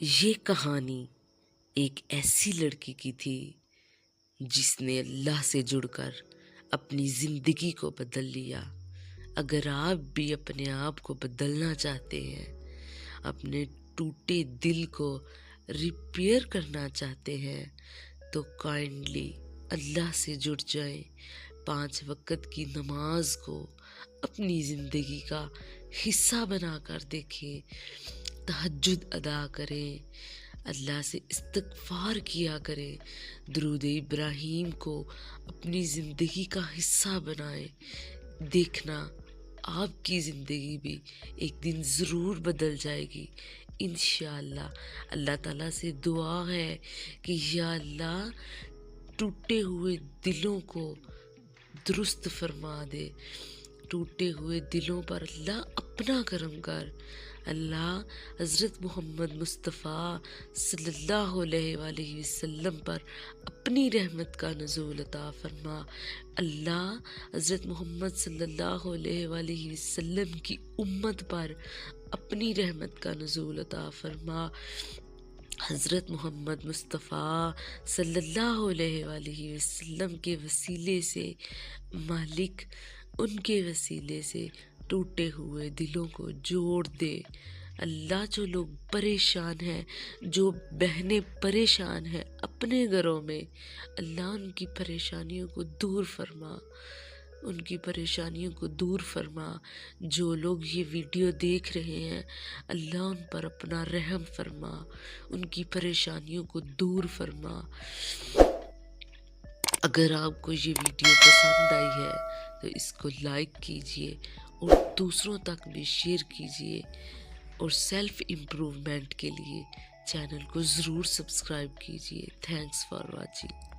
یہ کہانی ایک ایسی لڑکی کی تھی جس نے اللہ سے جڑ کر اپنی زندگی کو بدل لیا۔ اگر آپ بھی اپنے آپ کو بدلنا چاہتے ہیں، اپنے ٹوٹے دل کو ریپیئر کرنا چاہتے ہیں، تو کائنڈلی اللہ سے جڑ جائیں۔ 5 وقت کی نماز کو اپنی زندگی کا حصہ بنا کر دیکھیں، تہجد ادا کریں، اللہ سے استغفار کیا کریں، درود ابراہیم کو اپنی زندگی کا حصہ بنائیں۔ دیکھنا آپ کی زندگی بھی ایک دن ضرور بدل جائے گی انشاءاللہ۔ اللہ تعالیٰ سے دعا ہے کہ یا اللہ ٹوٹے ہوئے دلوں کو درست فرما دے، ٹوٹے ہوئے دلوں پر اللہ اپنا کرم کر۔ اللہ حضرت محمد مصطفیٰ صلی اللہ علیہ وآلہ وسلم پر اپنی رحمت کا نزول عطا فرما۔ اللہ حضرت محمد صلی اللہ علیہ وآلہ وسلم کی امت پر اپنی رحمت کا نزول عطا فرما۔ حضرت محمد مصطفیٰ صلی اللہ علیہ وآلہ وسلم کے وسیلے سے مالک ان کے وسیلے سے ٹوٹے ہوئے دلوں کو جوڑ دے۔ اللہ جو لوگ پریشان ہیں، جو بہنیں پریشان ہیں اپنے گھروں میں، اللہ ان کی پریشانیوں کو دور فرما، ان کی پریشانیوں کو دور فرما۔ جو لوگ یہ ویڈیو دیکھ رہے ہیں، اللہ ان پر اپنا رحم فرما، ان کی پریشانیوں کو دور فرما۔ اگر آپ کو یہ ویڈیو پسند آئی ہے تو اس کو لائک کیجئے اور دوسروں تک بھی شیئر کیجئے، اور سیلف امپروومنٹ کے لیے چینل کو ضرور سبسکرائب کیجئے۔ Thanks for watching.